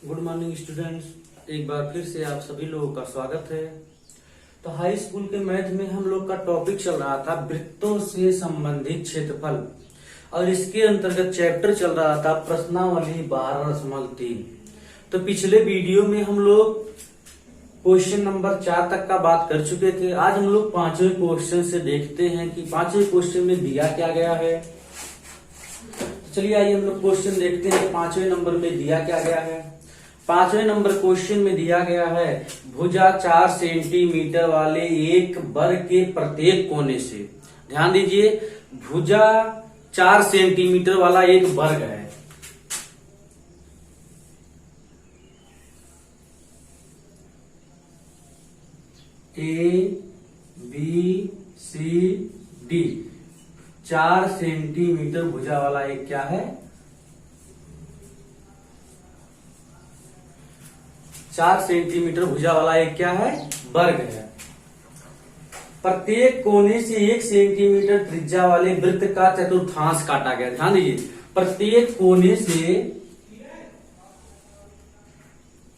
Good morning students, एक बार फिर से आप सभी लोगों का स्वागत है। तो हाई स्कूल के मैथ में हम लोग का टॉपिक चल रहा था वृत्तों से संबंधित क्षेत्रफल, और इसके अंतर्गत चैप्टर चल रहा था प्रश्नावली 12.3। तो पिछले वीडियो में हम लोग क्वेश्चन नंबर 4 तक का बात कर चुके थे। आज हम लोग 5वें क्वेश्चन से देखते हैं कि 5वें क्वेश्चन में दिया क्या गया है। चलिए आइए हम लोग क्वेश्चन देखते हैं 5वें नंबर में दिया क्या गया है। 5वें नंबर क्वेश्चन में दिया गया है भुजा 4 सेंटीमीटर वाले एक वर्ग के प्रत्येक कोने से, ध्यान दीजिए, भुजा 4 सेंटीमीटर वाला एक वर्ग है। ABCD 4 सेंटीमीटर भुजा वाला एक क्या है, 4 सेंटीमीटर भुजा वाला एक क्या है, वर्ग है। प्रत्येक कोने से 1 सेंटीमीटर त्रिज्या वाले वृत्त का चतुर्थांश काटा गया। ध्यान दीजिए, प्रत्येक कोने से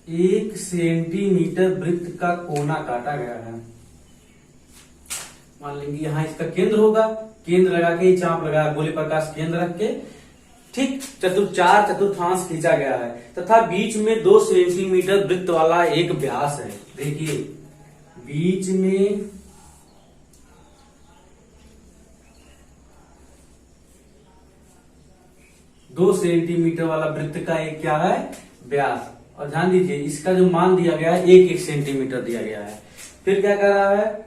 1 सेंटीमीटर वृत्त का कोना काटा गया है। मान लेंगे यहां इसका केंद्र होगा, केंद्र लगा के चाप लगा गोले प्रकाश केंद्र रख के ठीक 4 चतुर्थांश खींचा गया है, तथा बीच में 2 सेंटीमीटर वृत्त वाला एक व्यास है। देखिए बीच में दो सेंटीमीटर वाला वृत्त का एक क्या है, व्यास। और ध्यान दीजिए इसका जो मान दिया गया है 1 सेंटीमीटर दिया गया है। फिर क्या कर रहा है,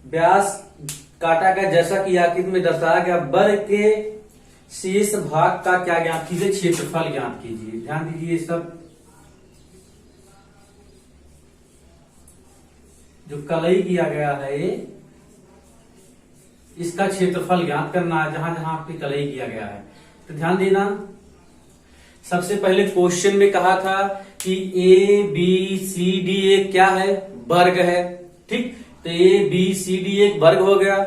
व्यास काटा गया जैसा कि आकृति में दर्शाया गया। वर्ग के शेष भाग का क्या ज्ञात कीजिए, क्षेत्रफल ज्ञात कीजिए। ध्यान दीजिए सब जो कलई किया गया है इसका क्षेत्रफल ज्ञात करना है, जहां जहां आपकी कलई किया गया है। तो ध्यान देना, सबसे पहले क्वेश्चन में कहा था कि ABCD एक क्या है, वर्ग है। ठीक, तो ABCD एक वर्ग हो गया।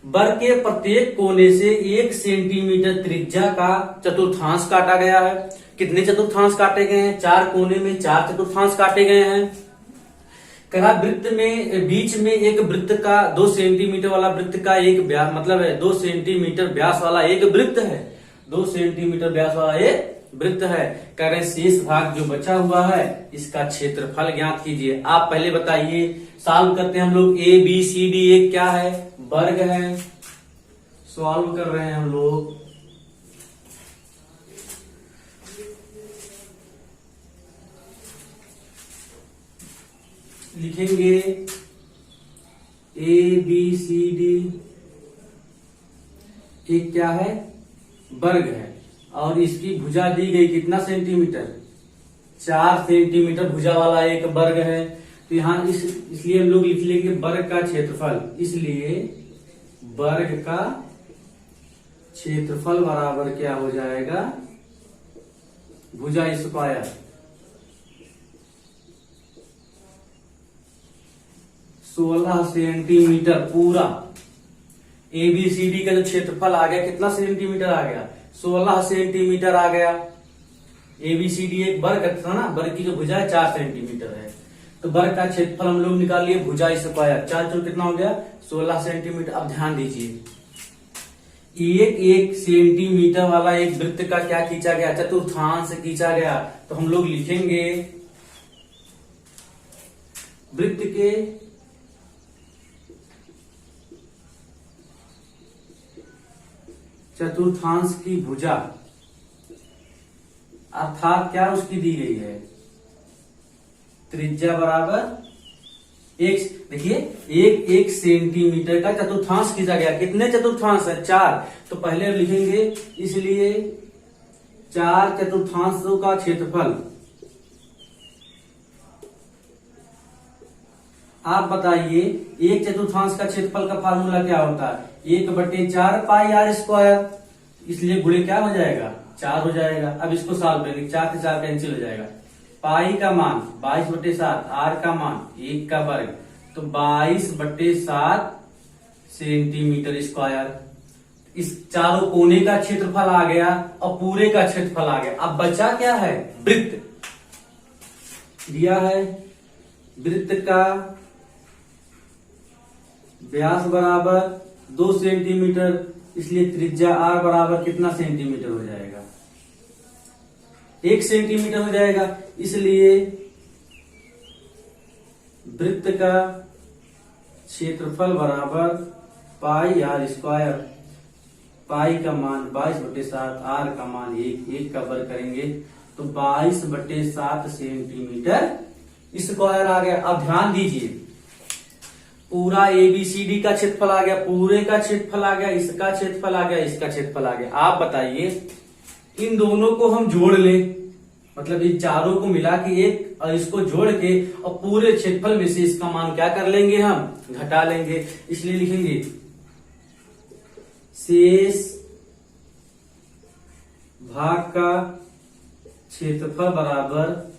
वर्ग के प्रत्येक कोने से 1 सेंटीमीटर त्रिज्या का चतुर्थांश काटा गया है। कितने चतुर्थांश काटे गए हैं, 4 कोने में 4 चतुर्थांश काटे गए हैं। कहा वृत्त में बीच में एक वृत्त का 2 सेंटीमीटर वाला वृत्त का एक व्यास, मतलब है 2 सेंटीमीटर व्यास वाला एक वृत्त है, 2 सेंटीमीटर व्यास वाला एक वृत्त है। कह रहे शेष भाग जो बचा हुआ है इसका क्षेत्रफल ज्ञात कीजिए। आप पहले बताइए, सॉल्व करते हैं हम लोग। ABCD एक क्या है, वर्ग है। सॉल्व कर रहे हैं हम लोग। लिखेंगे ABCD एक क्या है, वर्ग है, और इसकी भुजा दी गई कितना सेंटीमीटर, 4 सेंटीमीटर भुजा वाला एक वर्ग है। तो यहां इसलिए हम लोग लिख लेंगे वर्ग का क्षेत्रफल। इसलिए वर्ग का क्षेत्रफल बराबर क्या हो जाएगा, भुजा स्क्वायर। 16 सेंटीमीटर पूरा। ABCD का जो क्षेत्रफल आ गया कितना सेंटीमीटर आ गया, 16 सेंटीमीटर आ गया। ABCD एक वर्ग था ना, वर्ग की जो भुजा है 4 सेंटीमीटर है, तो वर्ग का क्षेत्रफल हम लोग निकाल लिए भुजा स्क्वायर। 4 जो कितना हो गया, 16 सेंटीमीटर। अब ध्यान दीजिए, 1 सेंटीमीटर वाला एक वृत्त का क्या खींचा गया, चतुर्थांश खींचा गया। तो हम लोग लिखेंगे वृत्त के चतुर्थांश की भुजा, अर्थात क्या उसकी दी गई है, त्रिज्या बराबर 1। देखिए 1 सेंटीमीटर का चतुर्थांश खींचा गया। कितने चतुर्थांश है, 4। तो पहले लिखेंगे, इसलिए 4 चतुर्थांशों का क्षेत्रफल। आप बताइए 1 चतुर्थांश का क्षेत्रफल का फार्मूला क्या होता है, 1/4 पाई r स्क्वायर। इसलिए गुणे क्या हो जाएगा, 4 हो जाएगा। अब इसको सॉल्व करेंगे, 4 से 4 कैंसिल हो जाएगा। पाई का मान 22/7, r का मान 1 का वर्ग, तो 22/7 सेंटीमीटर स्क्वायर। इस चारों कोने का क्षेत्रफल आ गया और पूरे का क्षेत्रफल आ गया। अब बचा क्या है, वृत्त। दिया है वृत्त का व्यास बराबर 2 सेंटीमीटर, इसलिए त्रिज्या r बराबर कितना सेंटीमीटर हो जाएगा? 1 सेंटीमीटर हो जाएगा। इसलिए वृत्त का क्षेत्रफल बराबर पाई आर स्क्वायर, पाई का मान 22/7, आर का मान 1 का वर्ग करेंगे तो 22/7 सेंटीमीटर स्क्वायर आ गया। अब ध्यान दीजिए, पूरा एबीसीडी का क्षेत्रफल आ गया, पूरे का क्षेत्रफल आ गया, इसका क्षेत्रफल आ गया, इसका क्षेत्रफल आ गया। आप बताइए इन दोनों को हम जोड़ लें, मतलब इन चारों को मिला के एक और इसको जोड़ के और पूरे क्षेत्रफल में से इसका मान क्या कर लेंगे? हम घटा लेंगे। इसलिए लिखेंगे शेष भाग का क्षेत्रफल बराबर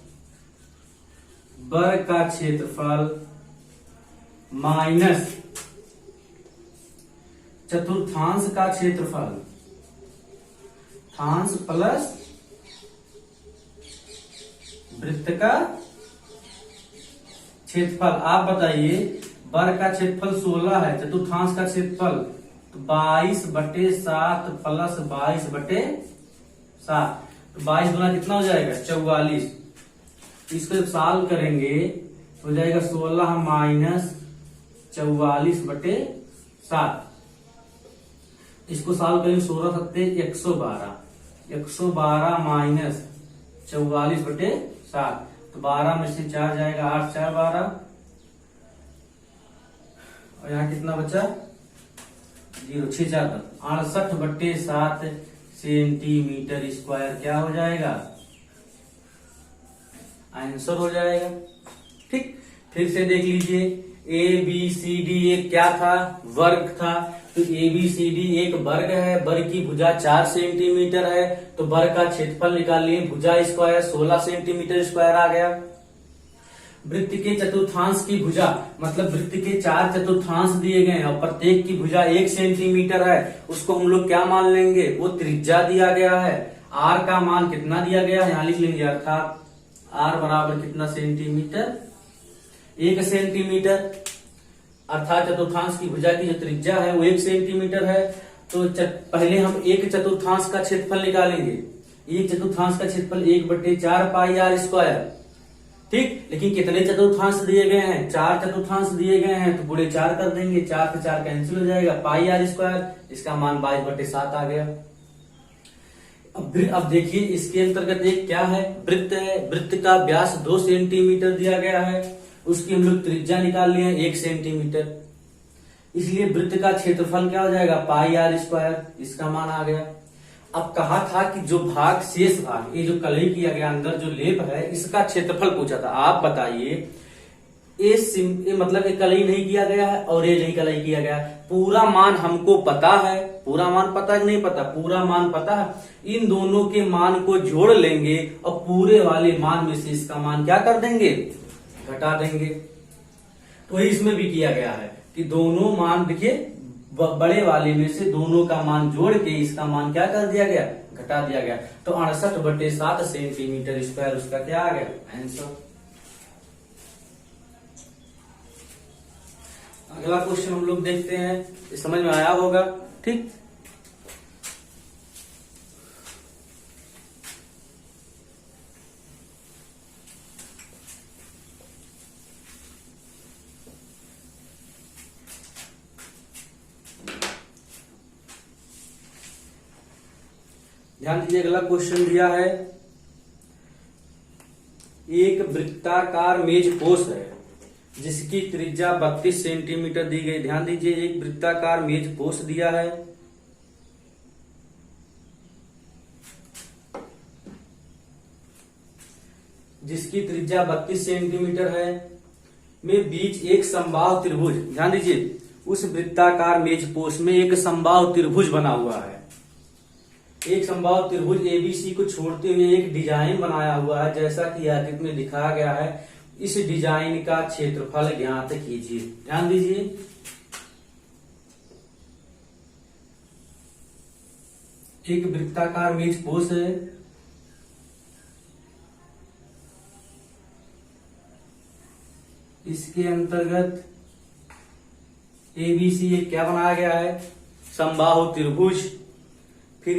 वर्ग का क्षेत्रफल माइनस चतुर्थांश का क्षेत्रफल, थांश प्लस वृत्त का क्षेत्रफल। आप बताइए वर्ग का क्षेत्रफल 16 है, चतुर्थांश का क्षेत्रफल तो 22/7 प्लस 22/7, तो 22 गुना कितना हो जाएगा? 44। इसको जब सॉल्व करेंगे तो हो जाएगा 16 माइनस 44/7। इसको सॉल्व करेंगे 16 सत्ते 112, 112 माइनस 44/7, तो 12 में से 4 जाएगा, 8 4 12, और यहाँ कितना बचा? 0 6 4 68/7 सेंटीमीटर स्क्वायर क्या हो जाएगा? आंसर हो जाएगा। ठीक, फिर से देख लीजिए, ए बी सी डी एक क्या था? वर्ग था। तो ए बी सी डी एक वर्ग है, वर्ग की भुजा 4 सेंटीमीटर है, तो वर्ग का क्षेत्रफल निकालिए, भुजा स्क्वायर 16 सेंटीमीटर स्क्वायर आ गया। वृत्त के चतुर्थांश की भुजा, मतलब वृत्त के 4 चतुर्थांश दिए गए हैं और प्रत्येक की भुजा 1 सेंटीमीटर है, उसको हम लोग क्या मान लेंगे? वो त्रिज्या दिया गया है। आर का मान कितना दिया गया है? यहाँ लिख लेंगे, अर्थात आर बराबर कितना सेंटीमीटर? 1 सेंटीमीटर, अर्थात चतुर्थांश की भुजा की जो त्रिज्या है वो 1 सेंटीमीटर है। तो पहले हम एक चतुर्थांश का क्षेत्रफल निकालेंगे। एक चतुर्थांश का क्षेत्रफल 1/4 पाई आर स्क्वायर। ठीक, लेकिन कितने चतुर्थांश दिए गए हैं? 4 चतुर्थांश दिए गए हैं, तो पूरे 4 कर देंगे, 4 से 4 कैंसिल हो जाएगा, पाई आर स्क्वायर, इसका मान 22/7 आ गया। अब देखिए इसके अंतर्गत एक क्या है? वृत्त है, वृत्त का व्यास 2 सेंटीमीटर दिया गया है, उसकी हम लोग त्रिज्या निकाल लिए 1 सेंटीमीटर, इसलिए वृत्त का क्षेत्रफल क्या हो जाएगा? पाई आर स्क्वायर, इसका मान आ गया। अब कहा था कि जो भाग शेष भाग, ये जो कलई किया गया अंदर जो लेप है, इसका क्षेत्रफल पूछा था। आप बताइए ये मतलब ये कलई नहीं किया गया है और ये नहीं कलई किया गया है, पूरा मान हमको पता है। पूरा मान पता है कि नहीं पता? पूरा मान पता है। इन दोनों के मान को जोड़ लेंगे और पूरे वाले मान में से इसका मान क्या कर देंगे? घटा देंगे। तो वही इसमें भी किया गया है कि दोनों मान, देखिए बड़े वाले में से दोनों का मान जोड़ के इसका मान क्या कर दिया गया? घटा दिया गया। तो 68/7 सेंटीमीटर स्क्वायर उसका क्या आ गया? आंसर। अगला क्वेश्चन हम लोग देखते हैं, ये समझ में आया होगा। ठीक, ध्यान दीजिए, अगला क्वेश्चन दिया है, एक वृत्ताकार मेज पोश है जिसकी त्रिज्या 32 सेंटीमीटर दी गई। ध्यान दीजिए, एक वृत्ताकार मेज पोश दिया है, जिसकी त्रिज्या 32 सेंटीमीटर है, में बीच एक समबाहु त्रिभुज। ध्यान दीजिए, उस वृत्ताकार मेज पोश में एक समबाहु त्रिभुज बना हुआ है। एक समबाहु त्रिभुज एबीसी को छोड़ते हुए एक डिजाइन बनाया हुआ है, जैसा कि आकृति में दिखाया गया है। इस डिजाइन का क्षेत्रफल ज्ञात कीजिए। ध्यान दीजिए, एक वृत्ताकार मेज पोश है, इसके अंतर्गत एबीसी ये क्या बनाया गया है, समबाहु त्रिभुज। फिर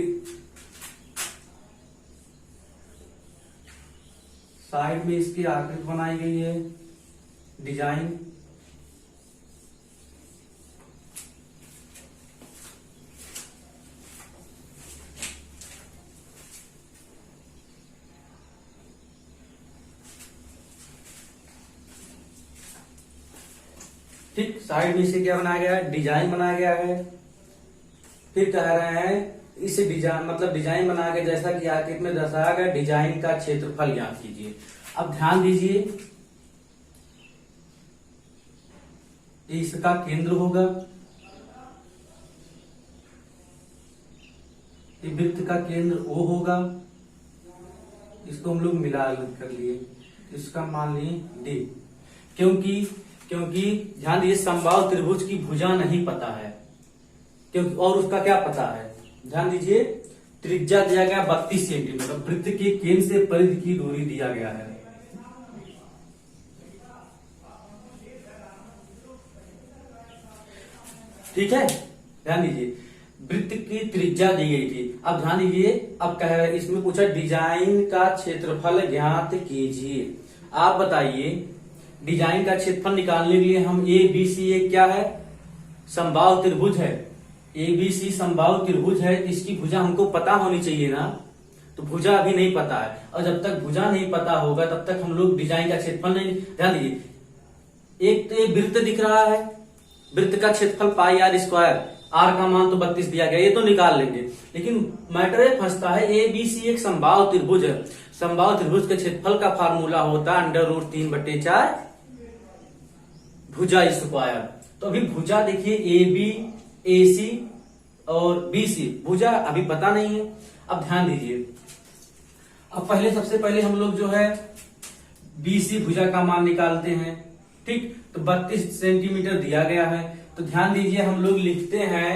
साइड में इसकी आकृति बनाई गई है, डिजाइन। ठीक, साइड में इसे क्या बनाया गया है, डिजाइन बनाया गया है। फिर कह रहे हैं इसे डिजाइन मतलब डिजाइन बना के जैसा कि आकृति में दर्शाया गया डिजाइन का क्षेत्रफल ज्ञात कीजिए। अब ध्यान दीजिए, इसका केंद्र होगा, ये वृत्त का केंद्र O होगा, इसको हम लोग मिला कर लिए, इसका मान लिए D। क्योंकि ध्यान दीजिए समबाहु त्रिभुज की भुजा नहीं पता है, क्योंकि और उसका क्या पता है, ध्यान दीजिए त्रिज्या दिया गया 32 सेंटीमीटर, वृत्त के केंद्र से परिधि की दूरी दिया गया है। ठीक है, ध्यान दीजिए वृत्त की त्रिज्या दी गई थी। अब ध्यान दीजिए, अब कह रहे इसमें पूछा डिजाइन का क्षेत्रफल ज्ञात कीजिए। आप बताइए डिजाइन का क्षेत्रफल निकालने के लिए हम ABC ये क्या है, समबाहु त्रिभुज है, ABC समबाहु त्रिभुज है, इसकी भुजा हमको पता होनी चाहिए ना, तो भुजा अभी नहीं पता है, और जब तक भुजा नहीं पता होगा तब तक हम लोग डिजाइन का क्षेत्रफल नहीं। ध्यान दीजिए एक तो ये वृत्त दिख रहा है, वृत्त का क्षेत्रफल पाई r स्क्वायर, r का मान तो 32 दिया गया, ये तो निकाल लेंगे, लेकिन मैटर ये फंसता है ABC एक समबाहु त्रिभुज है, समबाहु त्रिभुज के क्षेत्रफल का फार्मूला होता है √3/4 भुजा स्क्वायर। तो अभी भुजा देखिए AB AC और BC भुजा अभी पता नहीं है। अब ध्यान दीजिए, अब सबसे पहले हम लोग जो है BC भुजा का मान निकालते हैं। ठीक, तो 32 सेंटीमीटर दिया गया है, तो ध्यान दीजिए हम लोग लिखते हैं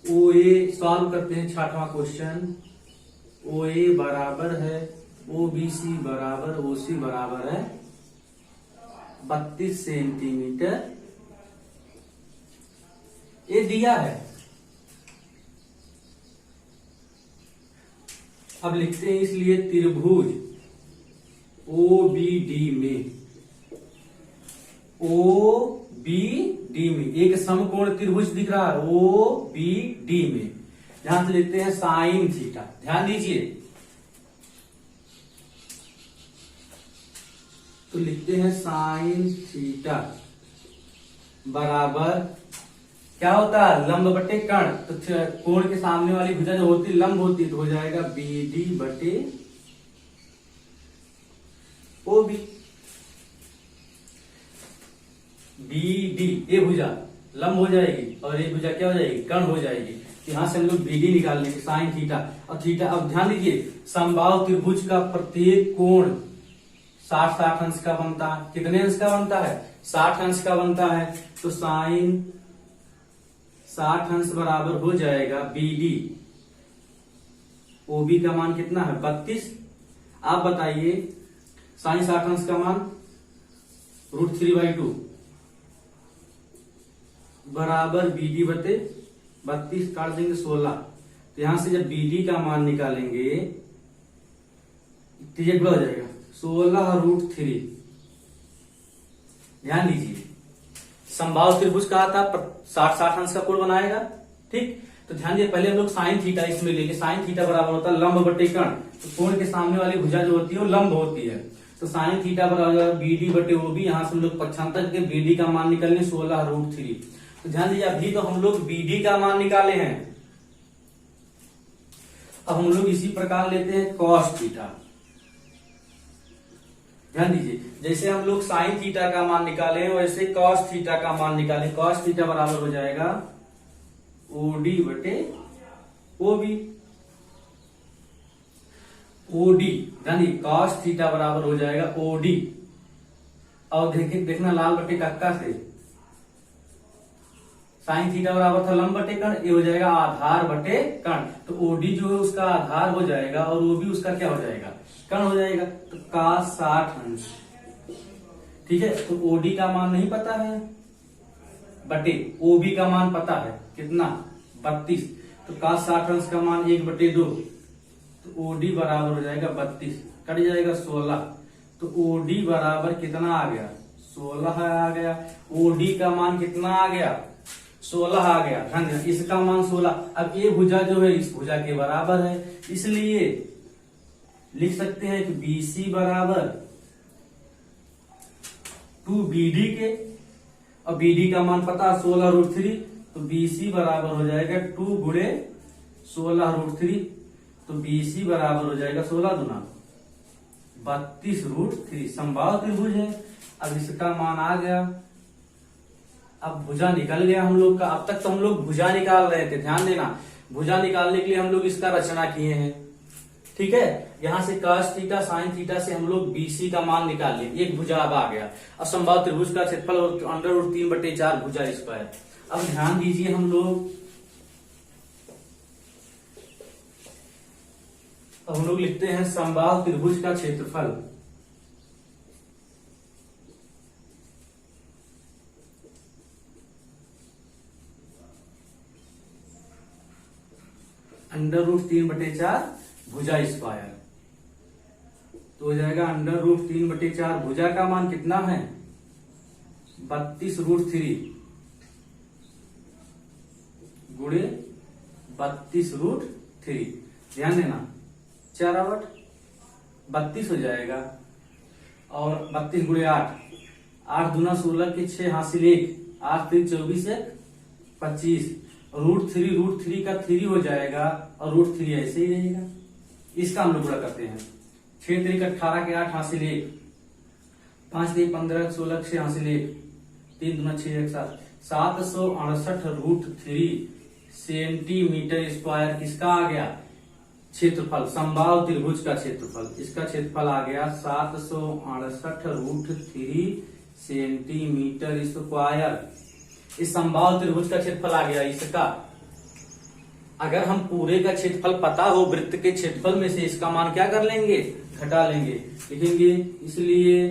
OA, सॉल्व करते हैं 6वां क्वेश्चन। OA बराबर है OBC बराबर OC बराबर है 32 सेंटीमीटर, ये दिया है। अब लिखते हैं इसलिए त्रिभुज OBD में एक समकोण त्रिभुज दिख रहा है OBD में, ध्यान से लिखते हैं साइन थीटा। ध्यान दीजिए, तो लिखते हैं साइन थीटा बराबर क्या होता है, लंब बटे कर्ण, तो कोण के सामने वाली भुजा जो होती लंब होती तो हो जाएगा BD बटे OB। BD ये भुजा लंब हो जाएगी और ये भुजा क्या हो जाएगी, कर्ण हो जाएगी। यहां से हम लोग BD निकाल लेंगे साइन थीटा और थीटा। अब ध्यान दीजिए समबाहु त्रिभुज का प्रत्येक कोण 60 अंश का बनता है। कितने अंश का बनता है, 60 अंश का बनता है। तो साइन 60 अंश बराबर हो जाएगा BD। OB का मान कितना है 32। आप बताइए साइन 60 अंश का मान √3/2 बराबर BD बटे 32 काट देंगे 16। तो यहां से जब BD का मान निकालेंगे त्रिज्या हो जाएगा 16√3। ध्यान दीजिए समबाहु त्रिभुज कहा था 60 अंश का कोण बनाएगा। ठीक, तो ध्यान दीजिए पहले हम लोग साइन थीटा इसमें लेंगे। साइन थीटा बराबर होता है लंब बटे कर्ण, तो कोण के सामने वाली भुजा जो होती है वो लंब होती है। तो साइन थीटा बराबर BD बटे OB। यहां से हम लोग पक्षांतर के BD का मान निकालेंगे 16√3। तो ध्यान दीजिए अभी तो हम लोग BD का मान निकाले हैं। अब हम लोग इसी प्रकार लेते हैं cos थीटा। ध्यान दीजिए जैसे हम लोग साइन थीटा का मान निकाले वैसे cos थीटा का मान निकाले। cos थीटा बराबर हो जाएगा OD बटे OB। OD ध्यान दीजिए cos थीटा बराबर हो जाएगा OD। और देखना लाल बटे कक्का से साइन थीटा बराबर था लंब बटे कर्ण, ये हो जाएगा आधार बटे कर्ण। तो ओडी जो है उसका आधार हो जाएगा और ओबी उसका क्या हो जाएगा, कर्ण हो जाएगा। तो cos 60 अंश, ठीक है। तो ओडी का मान नहीं पता है बटे ओबी का मान पता है कितना 32। तो cos 60 अंश का मान 1/2, तो ओडी बराबर हो जाएगा 32, कट जाएगा 16। तो ओडी बराबर कितना आ गया, 16 आ गया। ओडी का मान कितना आ गया, 16 आ गया, ध्यान देना इसका मान 16। अब ये भुजा जो है इस भुजा के बराबर है, इसलिए लिख सकते हैं कि BC बराबर 2BD के, और BD का मान पता 16√3, तो BC बराबर हो जाएगा 2 गुणे 16√3। तो BC बराबर हो जाएगा 16 दूना 32√3। समबाहु त्रिभुज है। अब इसका मान आ गया। अब भुजा निकल गया हम लोग का। अब तक तो हम लोग भुजा निकाल रहे थे, ध्यान देना भुजा निकालने के लिए हम लोग इसका रचना किए हैं, ठीक है। यहां से cos थीटा sin थीटा से हम लोग BC का मान निकाल लिए, एक भुजा अब आ गया। अब समबाहु त्रिभुज का क्षेत्रफल √3/4 भुजा स्क्वायर। अब ध्यान दीजिए हम लोग लिखते हैं समबाहु त्रिभुज का क्षेत्रफल √3/4 भुजा स्क्वायर। तो हो जाएगा √3/4 भुजा का मान कितना है 32√3 गुणे 32√3। ध्यान देना 4 32 हो जाएगा, और 32 गुणे 8, 8 दूना 16 के 6 हासिल 1, 8 3 24 है 25। √3 का 3 हो जाएगा, और √3 ऐसे ही रहेगा। इसका हम लोग गुणा करते हैं। 6 3 18 के 8 हासिल 1, 5 3 15 16 6 हासिल 1, 3 दूना 6 1 7, 768√3 सेंटीमीटर स्क्वायर किसका आ गया क्षेत्रफल, समबाहु त्रिभुज का क्षेत्रफल। इसका क्षेत्रफल आ गया 768√3 सेंटीमीटर स्क्वायर। इस समबाहु त्रिभुज का क्षेत्रफल आ गया इसका। अगर हम पूरे का क्षेत्रफल पता हो वृत्त के क्षेत्रफल में से इसका मान क्या कर लेंगे, घटा लेंगे, लिखेंगे। इसलिए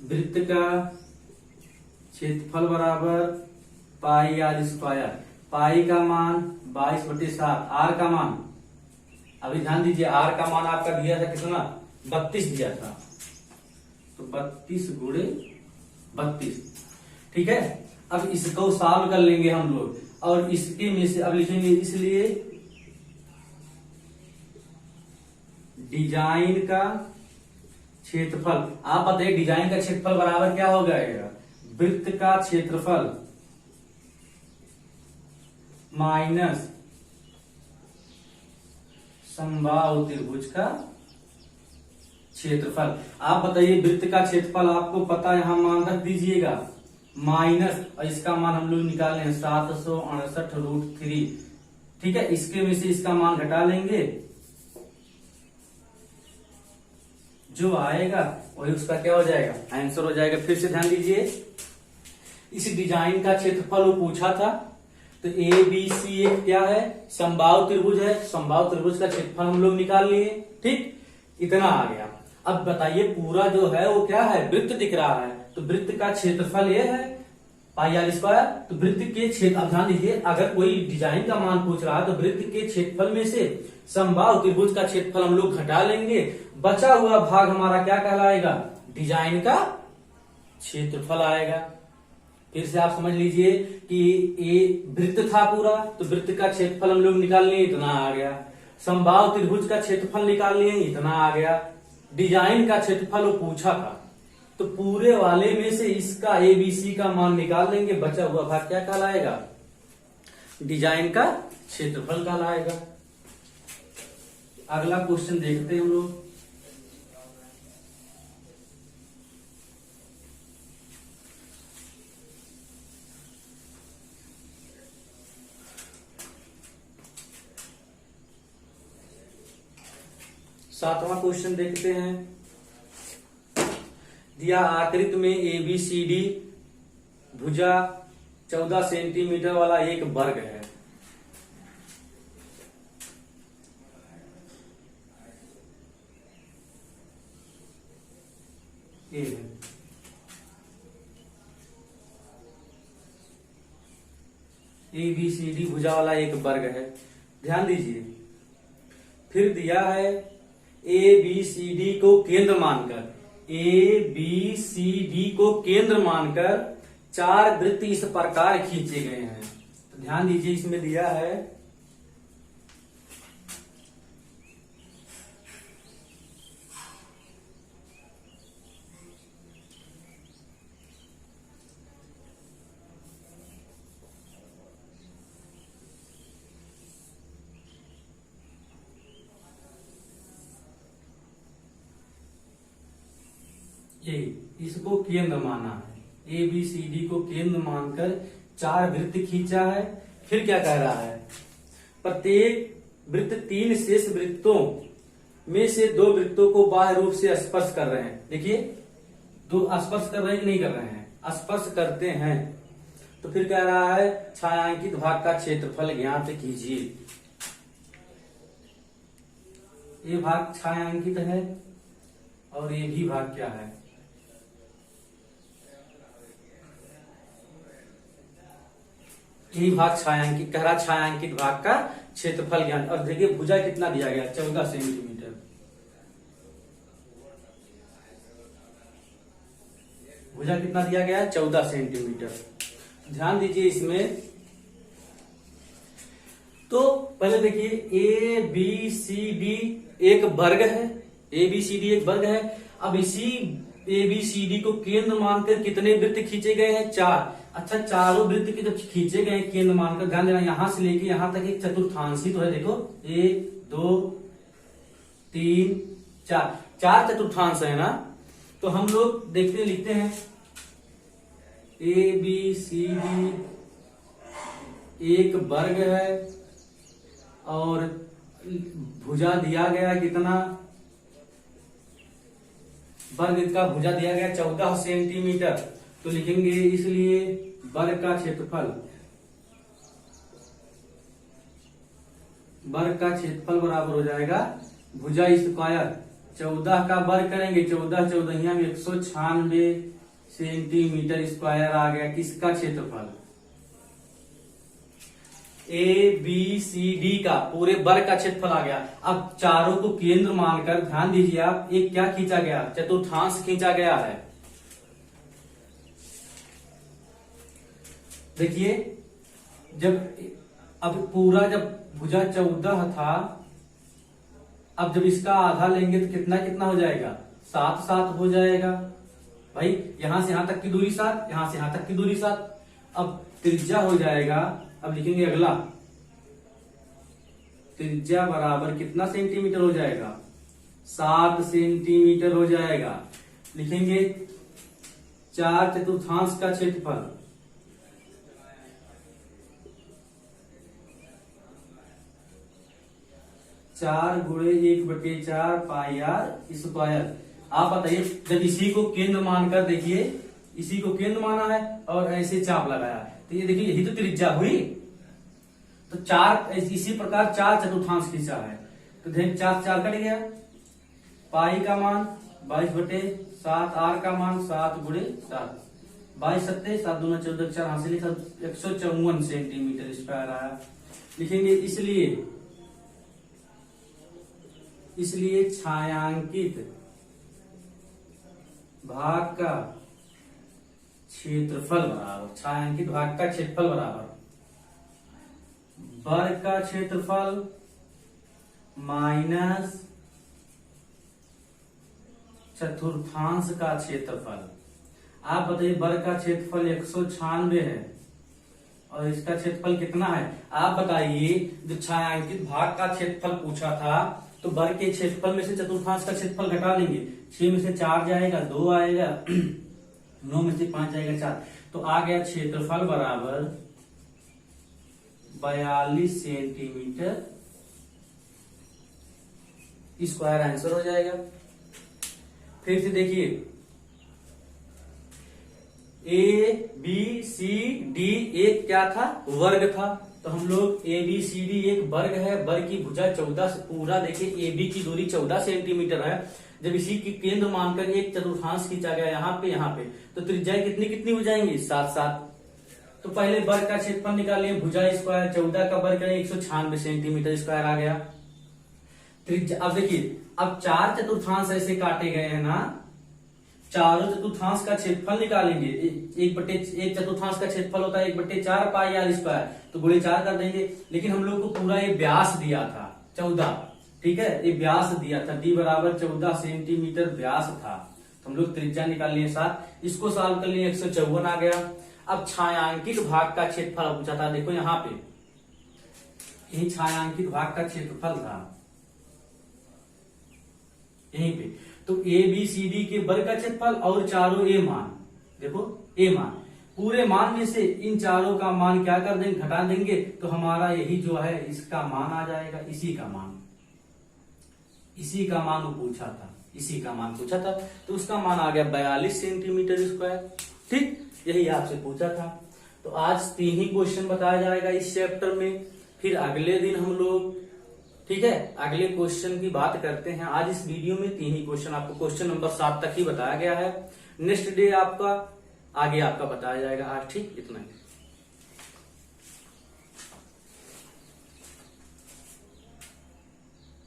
वृत्त का क्षेत्रफल बराबर πr²। पाई का मान 22/7, आर का मान, अभी ध्यान दीजिए आर का मान आपका दिया था कितना 32 दिया था, तो 32 गुणे 32, ठीक है। अब इसको सॉल्व कर लेंगे हम लोग, और इसके में से अब लिखेंगे। इसलिए डिजाइन का क्षेत्रफल, आप बताइए डिजाइन का क्षेत्रफल बराबर क्या हो जाएगा, वृत्त का क्षेत्रफल माइनस समबाहु त्रिभुज का क्षेत्रफल। आप बताइए वृत्त का क्षेत्रफल आपको पता है, यहां मान रख दीजिएगा माइनस, और इसका मान हम लोग निकाले हैं 768√3, ठीक है। इसके में से इसका मान घटा लेंगे, जो आएगा वही उसका क्या हो जाएगा, आंसर हो जाएगा। फिर से ध्यान दीजिए, इस डिजाइन का क्षेत्रफल वो पूछा था, तो ABC एक क्या है, समबाहु त्रिभुज है। समबाहु त्रिभुज का क्षेत्रफल हम लोग निकाल लिए, ठीक, इतना आ गया। अब बताइए पूरा जो है वो क्या है, वृत्त दिख रहा है, तो वृत्त का क्षेत्रफल ये है πr²। तो वृत्त के क्षेत्र, अब ध्यान दीजिए अगर कोई डिजाइन का मान पूछ रहा है तो वृत्त के क्षेत्रफल में से समबाहु त्रिभुज का क्षेत्रफल हम लोग घटा लेंगे, बचा हुआ भाग हमारा क्या कहलाएगा, डिजाइन का क्षेत्रफल आएगा। फिर से आप समझ लीजिए कि ये वृत्त था पूरा, तो वृत्त का क्षेत्रफल हम लोग निकाल लिए, इतना आ गया। समबाहु त्रिभुज का क्षेत्रफल निकाल लिए, इतना आ गया। डिजाइन का क्षेत्रफल वो पूछा था, तो पूरे वाले में से इसका ABC का मान निकाल लेंगे, बचा हुआ भाग क्या कहलाएगा, डिजाइन का क्षेत्रफल कहलाएगा। अगला क्वेश्चन देखते हैं हम लोग। सातवां क्वेश्चन देखते हैं। दिया आकृति में ABCD भुजा 14 सेंटीमीटर वाला एक वर्ग है। ये है ABCD भुजा वाला एक वर्ग है। ध्यान दीजिए, फिर दिया है ABCD को केंद्र मानकर, ABCD को केंद्र मानकर 4 वृत्त इस प्रकार खींचे गए हैं। तो ध्यान दीजिए, इसमें दिया है इसको केंद्र माना है, ABCD को केंद्र मानकर 4 वृत्त खींचा है। फिर क्या कह रहा है, प्रत्येक वृत्त 3 शेष वृत्तों में से 2 वृत्तों को बाह्य रूप से स्पर्श कर रहे हैं। देखिए, 2 स्पर्श कर रहे हैं कि नहीं कर रहे हैं, स्पर्श करते हैं। तो फिर कह रहा है छायांकित भाग का क्षेत्रफल ज्ञात कीजिए। ये भाग छायांकित है और ये भी भाग क्या है, ये भाग छायांकित, कह रहा छायांकित भाग का क्षेत्रफल ज्ञान। और देखिए भुजा कितना दिया गया, 14 सेंटीमीटर। भुजा कितना दिया गया, 14 सेंटीमीटर। ध्यान दीजिए इसमें, तो पहले देखिए ABCD एक वर्ग है, ABCD एक वर्ग है। अब इसी ABCD को केंद्र मानकर कितने वृत्त खींचे गए हैं, 4। अच्छा, चारों वृत्त के जब खींचे गए केंद्र मानकर, ध्यान देना यहां से लेके यहां तक एक चतुर्थांशी तो है। देखो 1 2 3 4, 4 चतुर्थांश है ना। तो हम लोग देखते लिखते हैं ABCD एक वर्ग है और भुजा दिया गया कितना, वर्ग का भुजा दिया गया 14 सेंटीमीटर। तो लिखेंगे इसलिए वर्ग का क्षेत्रफल, वर्ग का क्षेत्रफल बराबर हो जाएगा भुजा स्क्वायर 14 का वर्ग करेंगे, 14 चौदहिया में 196 सेंटीमीटर स्क्वायर आ गया किसका क्षेत्रफल, ABCD का पूरे वर्ग का क्षेत्रफल आ गया। अब चारों को केंद्र मानकर ध्यान दीजिए आप, एक क्या खींचा गया, चतुर्थांश खींचा गया है। देखिए जब अब पूरा जब भुजा 14 था, अब जब इसका आधा लेंगे तो कितना कितना हो जाएगा, 7 7 हो जाएगा भाई। यहां से यहां तक की दूरी 7, यहां से यहां तक की दूरी 7। अब त्रिज्या हो जाएगा, अब लिखेंगे अगला, त्रिज्या बराबर कितना सेंटीमीटर हो जाएगा, 7 सेंटीमीटर हो जाएगा। लिखेंगे 4 चतुर्थांश का क्षेत्रफल, 4 गुणे 1/4 पाई आर स्क्वायर। आप बताइए, जब इसी को केंद्र मानकर, देखिए इसी को केंद्र माना है और ऐसे चाप लगाया, तो ये देखिए यही तो त्रिज्या हुई। तो 4 इसी प्रकार 4 चतुर्थांश खींचा है, तो देखिए 4 4 कट गया, पाई का मान 22/7, आर का मान 7 गुणे 7, 22 7 7 दूना 14 4 हासिल 154 सेंटीमीटर स्क्वायर आया। लिखेंगे इसलिए छायांकित भाग का क्षेत्रफल बराबर, छायांकित भाग का क्षेत्रफल बराबर वर्ग का क्षेत्रफल माइनस चतुर्थांश का क्षेत्रफल। आप बताइए, वर्ग का क्षेत्रफल 196 है और इसका क्षेत्रफल कितना है। आप बताइए, जब छायांकित भाग का क्षेत्रफल पूछा था तो वर्ग के क्षेत्रफल में से चतुर्थांश का क्षेत्रफल घटा लेंगे, 6 में से 4 जाएगा, 2 आएगा, 9 में से 5 जाएगा, 4, तो आ गया क्षेत्रफल बराबर 42 सेंटीमीटर स्क्वायर आंसर हो जाएगा। फिर से देखिए, ए बी सी डी एक क्या था, वर्ग था। तो हम लोग ए बी सी डी एक वर्ग है, वर्ग की भुजा 14 से पूरा देखिए ए बी की दूरी 14 सेंटीमीटर है। जब इसी की केंद्र मानकर एक चतुर्थांश खींचा गया यहाँ पे, तो त्रिज्याएं कितनी कितनी हो जाएंगी, 7-7। तो पहले वर्ग का क्षेत्रफल निकालिए, भुजा स्क्वायर 14 का वर्ग करें 196 सेंटीमीटर स्क्वायर आ गया। त्रिज्या अब देखिए, अब 4 चतुर्थांश ऐसे काटे गए हैं ना, चारों चतुर्थांश का क्षेत्रफल निकालेंगे। एक चतुर्थांश का क्षेत्रफल होता है 1/4 पाई आर स्क्वायर, तो गुणे 4 कर देंगे। लेकिन हम लोग को पूरा ये व्यास दिया था 14, ठीक है, ये व्यास दिया था, डी बराबर 14 सेंटीमीटर व्यास था। तो हम लोग त्रिज्या निकाल लिए 7, इसको सॉल्व कर लिए 154 आ गया। अब छायांकित भाग का क्षेत्रफल पूछा था, देखो यहाँ पे यही छायांकित भाग का क्षेत्रफल था यहीं पे। तो ए बी सी डी के वर्ग का क्षेत्रफल और चारों ए मान, देखो ए मान, पूरे मान में से इन चारों का मान क्या कर देंगे, घटा देंगे, तो हमारा यही जो है इसका मान आ जाएगा, इसी का मान वो पूछा था, इसी का मान पूछा था। तो उसका मान आ गया 42 सेंटीमीटर स्क्वायर। ठीक, यही आपसे पूछा था। तो आज 3 ही क्वेश्चन बताया जाएगा इस चैप्टर में, फिर अगले दिन हम लोग, ठीक है, अगले क्वेश्चन की बात करते हैं। आज इस वीडियो में 3 ही क्वेश्चन, आपको क्वेश्चन नंबर 7 तक ही बताया गया है। नेक्स्ट डे आपका आगे आपका बताया जाएगा। आज ठीक, इतना ही।